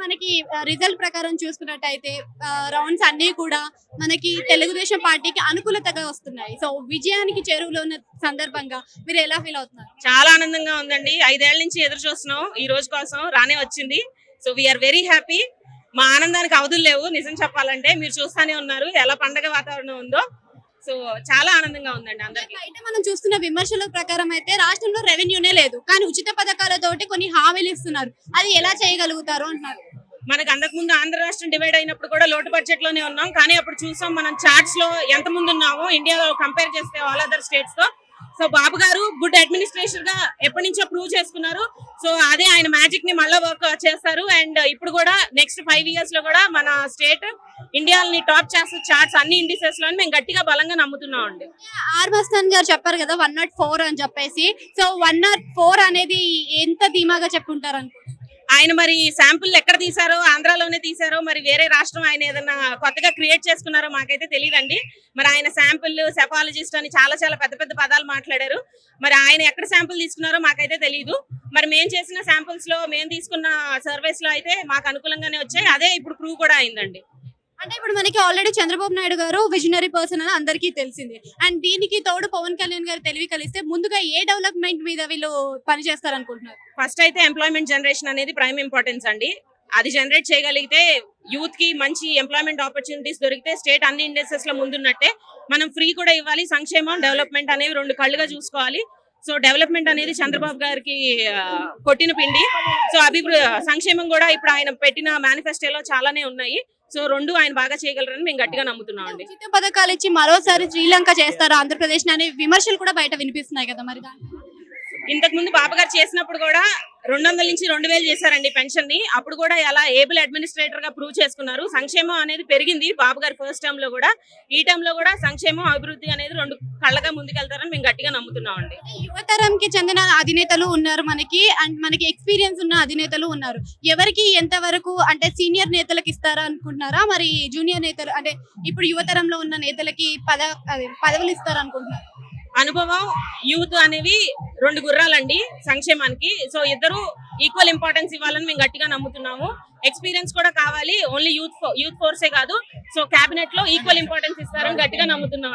మనకి రిజల్ట్ ప్రకారం చూసుకున్నట్టయితే రౌండ్స్ అన్ని కూడా మనకి తెలుగుదేశం పార్టీకి అనుకూలతగా వస్తున్నాయి. సో విజయానికి చేరువలో ఉన్న సందర్భంగా మీరు ఎలా ఫీల్ అవుతున్నారు? చాలా ఆనందంగా ఉందండి. 5 ఏళ్ల నుంచి ఎదురు చూస్తున్నాం ఈ రోజు కోసం, రానే వచ్చింది. So we are very happy. మా ఆనందానికి అవధులు లేవు. నిజం చెప్పాలంటే మీరు చూస్తానే ఉన్నారు ఎలా పండగ వాతావరణం ఉందో. సో చాలా ఆనందంగా ఉందండి అందరికి. బయట మనం చూస్తున్న విమర్శల ప్రకారం అయితే రాష్ట్రంలో రెవెన్యూనే లేదు, కానీ ఉచిత పథకాలతోటి కొన్ని హామీలు ఇస్తున్నారు. అది ఎలా చేయగలుగుతారు అంటున్నారు. మనకు అంతకు ముందు ఆంధ్ర రాష్ట్రం డివైడ్ అయినప్పుడు కూడా లోటు బడ్జెట్ లోనే ఉన్నాం, కానీ అప్పుడు చూసాం మనం చార్ట్స్ లో ఎంత ముందు ఉన్నామో ఇండియాలో కంపేర్ చేస్తే ఆల్ అదర్ స్టేట్స్ తో. సో బాబు గారు గుడ్ అడ్మినిస్ట్రేషన్ గా ఎప్పటి నుంచో ప్రూవ్ చేసుకున్నారు. సో అదే ఆయన మ్యాజిక్ ని మళ్ళీ వర్క్ చేస్తారు. అండ్ ఇప్పుడు కూడా నెక్స్ట్ 5 years లో కూడా మన స్టేట్ ఇండియాని టాప్ చేస్తారు చార్ట్స్ అన్ని ఇండిసెస్ లో. మేము గట్టిగా బలంగా నమ్ముతున్నాం అండి. ఆర్ మస్తాన్ గారు చెప్పారు కదా 104 అని చెప్పేసి. సో 104 అనేది ఎంత ధీమాగా చెప్పుంటారు అనుకో. ఆయన మరి శాంపుల్ ఎక్కడ తీసారో, ఆంధ్రాలోనే తీసారో, మరి వేరే రాష్ట్రం ఆయన ఏదైనా కొత్తగా క్రియేట్ చేసుకున్నారో మాకైతే తెలియదండి. మరి ఆయన శాంపుల్ సెఫాలజిస్ట్ అని చాలా చాలా పెద్ద పెద్ద పదాలు మాట్లాడారు. మరి ఆయన ఎక్కడ శాంపుల్ తీసుకున్నారో మాకైతే తెలియదు. మరి మేము చేసిన శాంపుల్స్ లో, మేము తీసుకున్న సర్వేస్ లో అయితే మాకు అనుకూలంగానే వచ్చాయి. అదే ఇప్పుడు ప్రూవ్ కూడా అయిందండి. అంటే ఇప్పుడు మనకి ఆల్రెడీ చంద్రబాబు నాయుడు గారు విజనరీ పర్సన్ అని అందరికీ తెలిసింది. అండ్ దీనికి తోడు పవన్ కళ్యాణ్ గారు తెలివి కలిస్తే ముందుగా ఏ డెవలప్మెంట్ మీద వీళ్ళు పని చేస్తారు అనుకుంటున్నారు? ఫస్ట్ అయితే ఎంప్లాయ్మెంట్ జనరేషన్ అనేది ప్రైమ్ ఇంపార్టెన్స్ అండి. అది జనరేట్ చేయగలిగితే యూత్ కి మంచి ఎంప్లాయ్మెంట్ ఆపర్చునిటీస్ దొరికితే స్టేట్ అన్ని ఇండస్ట్రీస్ లో ముందున్నట్టే. మనం ఫ్రీ కూడా ఇవ్వాలి, సంక్షేమం డెవలప్మెంట్ అనేవి 2 కళ్ళుగా చూసుకోవాలి. సో డెవలప్మెంట్ అనేది చంద్రబాబు గారికి కొట్టిన పిండి. సో సంక్షేమం కూడా ఇప్పుడు ఆయన పెట్టిన మేనిఫెస్టోలో చాలానే ఉన్నాయి. సో 2 ఆయన బాగా చేయగలరని మేము గట్టిగా నమ్ముతున్నాం అండి. ఉచిత పథకాలు ఇచ్చి మరోసారి శ్రీలంక చేస్తారు ఆంధ్రప్రదేశ్ అనే విమర్శలు కూడా బయట వినిపిస్తున్నాయి కదా. మరి ఇంతకు ముందు బాబు గారు చేసినప్పుడు కూడా 200 నుంచి 2000 చేశారండి పెన్షన్ ని. అప్పుడు కూడా ఎలా ఏబుల్ అడ్మినిస్ట్రేటర్ గా ప్రూవ్ చేసుకున్నారు. సంక్షేమం అనేది పెరిగింది బాబు గారు ఫస్ట్ టర్మ్ లో కూడా. ఈ టర్మ్ లో కూడా సంక్షేమం అభివృద్ధి అనేది 2 కళ్ళగా ముందుకెళ్తారని మేము గట్టిగా నమ్ముతున్నాం అండి. యువతరంకి చెందిన అధినేతలు ఉన్నారు మనకి, అండ్ మనకి ఎక్స్పీరియన్స్ ఉన్న అధినేతలు ఉన్నారు. ఎవరికి ఎంత వరకు అంటే సీనియర్ నేతలకు ఇస్తారా అనుకుంటున్నారా, మరి జూనియర్ నేతలు అంటే ఇప్పుడు యువతరంలో ఉన్న నేతలకి పదవులు ఇస్తారా అనుకుంటున్నారు? అనుభవం, యూత్ అనేవి 2 గుర్రాలండి సంక్షేమానికి. సో ఇద్దరు ఈక్వల్ ఇంపార్టెన్స్ ఇవ్వాలని మేము గట్టిగా నమ్ముతున్నాము. ఎక్స్పీరియన్స్ కూడా కావాలి, ఓన్లీ యూత్ ఫోర్సే కాదు. సో కేబినెట్ లో ఈక్వల్ ఇంపార్టెన్స్ ఇస్తారని గట్టిగా నమ్ముతున్నాం.